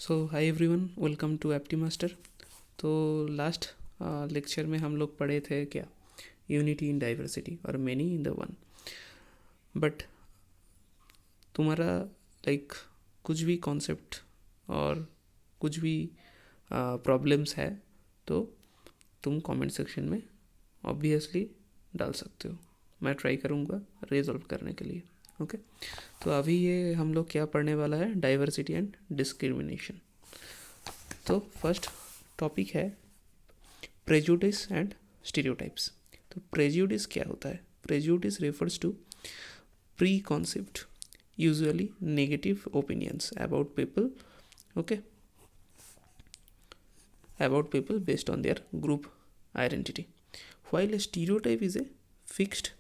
Hi everyone, welcome to Apti Master. तो last lecture में हम लोग पढ़े थे क्या, यूनिटी इन डाइवर्सिटी और many in the one. But तुम्हारा कुछ भी कॉन्सेप्ट और कुछ भी प्रॉब्लम्स है तो तुम कमेंट सेक्शन में ऑब्वियसली डाल सकते हो। मैं ट्राई करूँगा रिजॉल्व करने के लिए। ओके तो अभी ये हम लोग क्या पढ़ने वाला है, डाइवर्सिटी एंड डिस्क्रिमिनेशन। तो फर्स्ट टॉपिक है प्रेजुडिस एंड स्टीरियोटाइप्स। तो प्रेजुडिस क्या होता है? Prejudice refers to pre concept, usually negative opinions about people, okay, about people based on their group identity, while a stereotype is a fixed,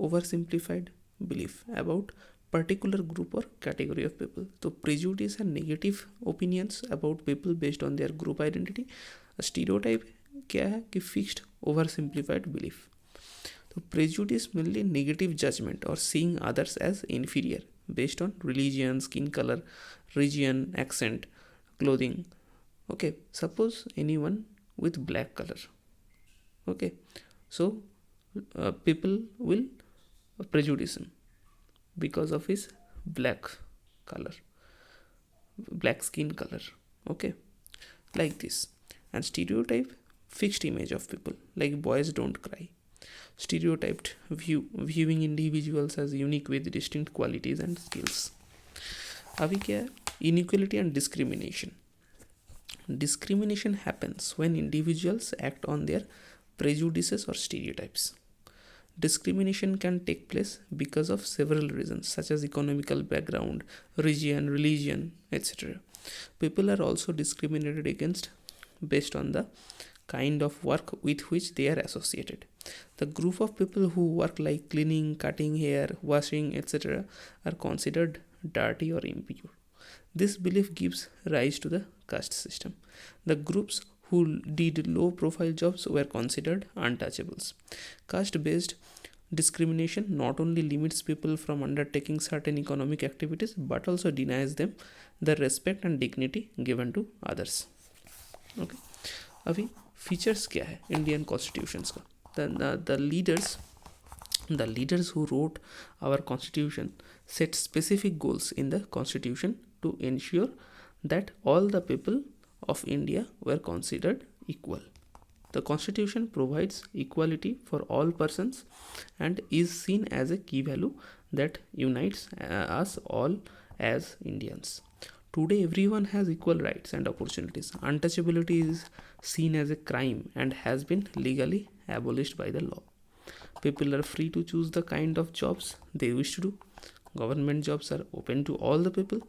oversimplified belief about particular group or category of people. So prejudice and negative opinions about people based on their group identity. A stereotype क्या है कि fixed, oversimplified belief. तो prejudice mainly negative judgment or seeing others as inferior based on religion, skin color, region, accent, clothing. Okay, suppose anyone with black color, okay, so people will prejudice him because of his black color, black skin color, okay, like this. And stereotype, fixed image of people, like boys don't cry, stereotyped viewing individuals as unique with distinct qualities and skills. अभी क्या है, inequality and discrimination. Discrimination happens when individuals act on their prejudices or stereotypes. Discrimination can take place because of several reasons, such as economical background, region, religion, etc. People are also discriminated against based on the kind of work with which they are associated. The group of people who work like cleaning, cutting hair, washing, etc. are considered dirty or impure. This belief gives rise to the caste system. The groups who did low profile jobs were considered untouchables. Caste based discrimination not only limits people from undertaking certain economic activities but also denies them the respect and dignity given to others. Okay, अभी features क्या है Indian constitutions का? The leaders who wrote our constitution set specific goals in the constitution to ensure that all the people of India were considered equal. The constitution provides equality for all persons and is seen as a key value that unites us all as Indians. Today everyone has equal rights and opportunities. Untouchability is seen as a crime and has been legally abolished by the law. People are free to choose the kind of jobs they wish to do. Government jobs are open to all the people.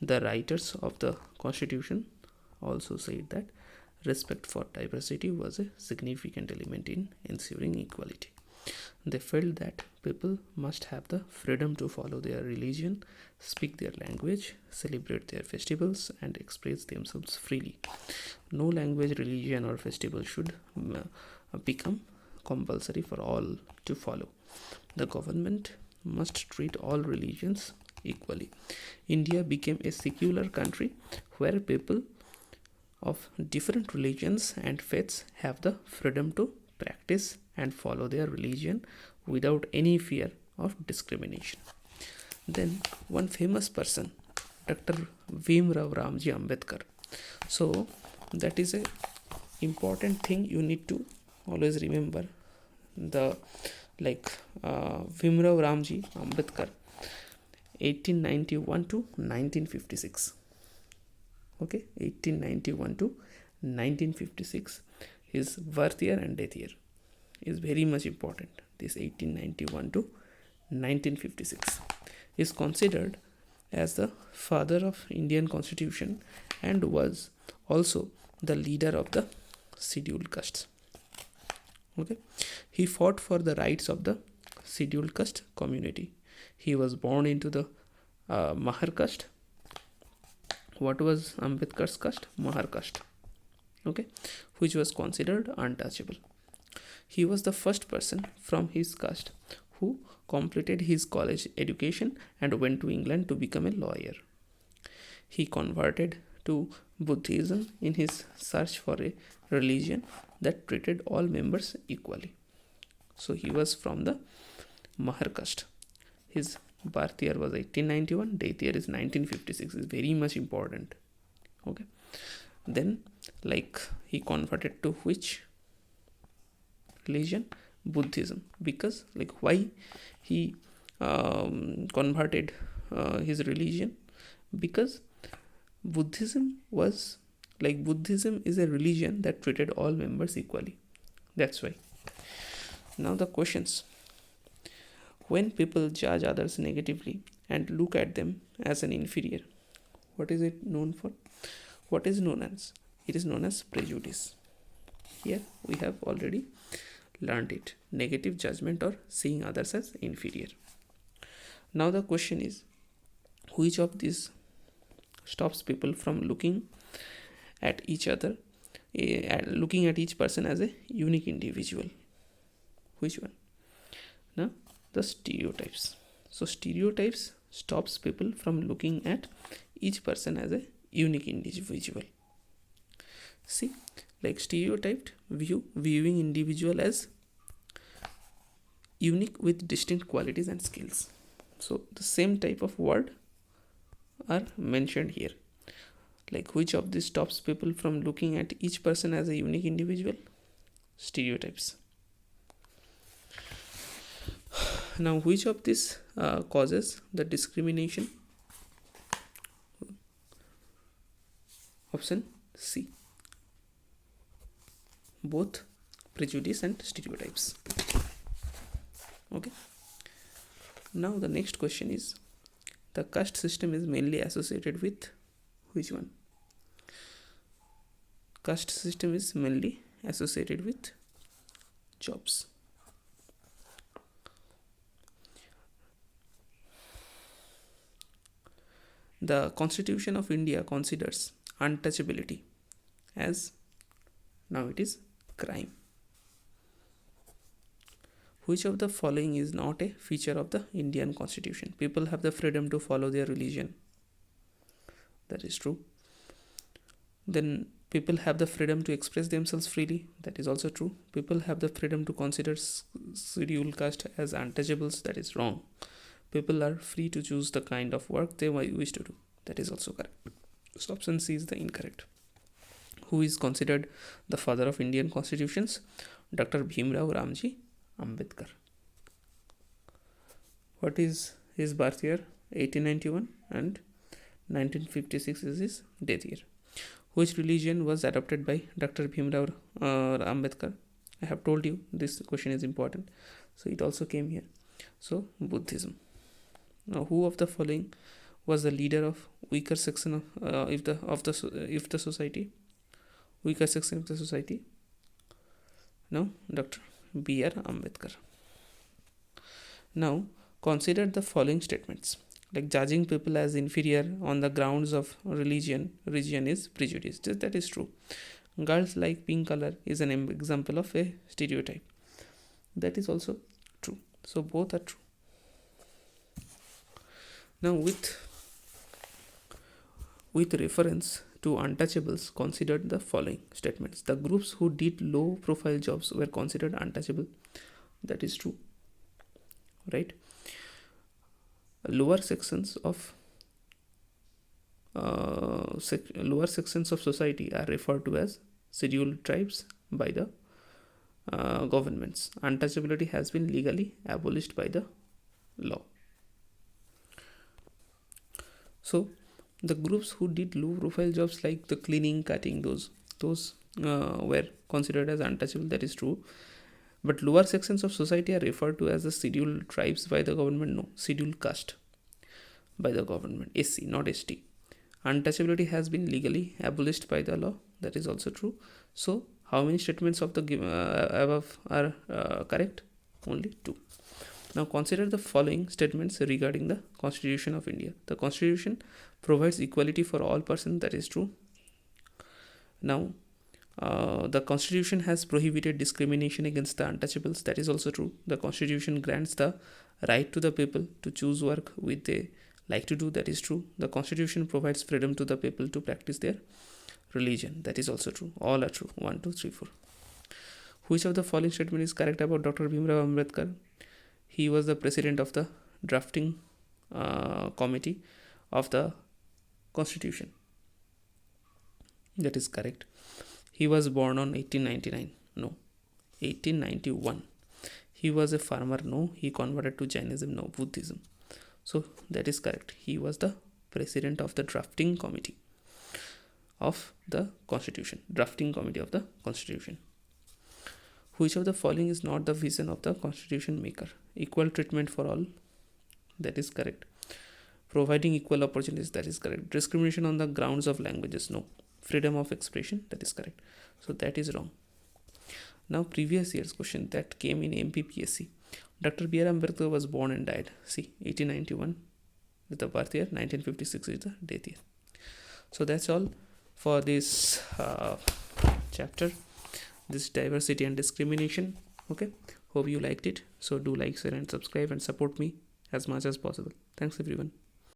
The writers of the constitution also said that respect for diversity was a significant element in ensuring equality. They felt that people must have the freedom to follow their religion, speak their language, celebrate their festivals, and express themselves freely. No language, religion, or festival should become compulsory for all to follow. The government must treat all religions equally. India became a secular country where people of different religions and faiths have the freedom to practice and follow their religion without any fear of discrimination. Then one famous person, Dr. Bhimrao Ramji Ambedkar. So that is a important thing you need to always remember. The Bhimrao Ramji Ambedkar, 1891 to 1956. Okay, 1891 to 1956. His birth year and death year is very much important. This 1891 to 1956 is considered as the father of Indian Constitution and was also the leader of the scheduled castes. Okay, he fought for the rights of the scheduled caste community. He was born into the Mahar caste. What was Ambedkar's caste? Mahar caste, okay, which was considered untouchable. He was the first person from his caste who completed his college education and went to England to become a lawyer. He converted to Buddhism in his search for a religion that treated all members equally. So he was from the Mahar caste. His birth year was 1891, death year is 1956. Is very much important. Okay. Then, like, he converted to which religion? Buddhism. Because, like, why he converted his religion? Because Buddhism is a religion that treated all members equally. That's why. Now the questions. When people judge others negatively and look at them as an inferior, what is it known for? What is known as? It is known as prejudice. Here we have already learned it. Negative judgment or seeing others as inferior. Now the question is, which of these stops people from looking at each other, looking at each person as a unique individual? Which one? Now, the stereotypes. So stereotypes stops people from looking at each person as a unique individual. See, like stereotyped viewing individual as unique with distinct qualities and skills. So the same type of word are mentioned here. Like, which of these stops people from looking at each person as a unique individual? Stereotypes. Now, which of these causes the discrimination? Option C. Both prejudice and stereotypes. Okay. Now the next question is, the caste system is mainly associated with which one? Caste system is mainly associated with jobs. The Constitution of India considers untouchability as, now it is, crime. Which of the following is not a feature of the Indian Constitution? People have the freedom to follow their religion. That is true. Then people have the freedom to express themselves freely. That is also true. People have the freedom to consider scheduled caste as untouchables. That is wrong. People are free to choose the kind of work they wish to do. That is also correct. So option C is the incorrect. Who is considered the father of Indian constitutions? Dr. Bhimrao Ramji Ambedkar. What is his birth year? 1891 and 1956 is his death year. Which religion was adopted by Dr. Bhimrao Ambedkar? I have told you this question is important, so it also came here. So Buddhism. Now, who of the following was the leader of weaker section of the society? Weaker section of the society. Now, Dr. B.R. Ambedkar. Now, consider the following statements. Like, judging people as inferior on the grounds of religion is prejudice. That is true. Girls like pink color is an example of a stereotype. That is also true. So both are true. Now, with reference to untouchables, considered the following statements. The groups who did low profile jobs were considered untouchable. That is true, right? Lower sections of society are referred to as scheduled tribes by the governments. Untouchability has been legally abolished by the law. So the groups who did low profile jobs like the cleaning, cutting, those were considered as untouchable. That is true. But lower sections of society are referred to as the scheduled tribes by the government. No, scheduled caste by the government. SC, not ST. Untouchability has been legally abolished by the law. That is also true. So how many statements of the above are correct? Only 2. Now consider the following statements regarding the Constitution of India. The Constitution provides equality for all persons. That is true. Now, the Constitution has prohibited discrimination against the untouchables. That is also true. The Constitution grants the right to the people to choose work with a like to do, that is true. The constitution provides freedom to the people to practice their religion, that is also true. All are true. 1 2 3 4. Which of the following statement is correct about Dr. Bhimrao Ambedkar? He was the president of the drafting committee of the constitution, that is correct. He was born on 1899, no. 1891. He was a farmer, no. He converted to Jainism, no. Buddhism. So that is correct. He was the president of the drafting committee of the constitution. Drafting committee of the constitution. Which of the following is not the vision of the constitution maker? Equal treatment for all, that is correct. Providing equal opportunities, that is correct. Discrimination on the grounds of languages, no. Freedom of expression, that is correct. So that is wrong. Now previous year's question that came in MPPSC. Dr. B.R. Ambedkar was born and died. See, 1891 is the birth year, 1956 is the death year. So that's all for this chapter, this diversity and discrimination. Okay, hope you liked it. So do like, share and subscribe and support me as much as possible. Thanks everyone.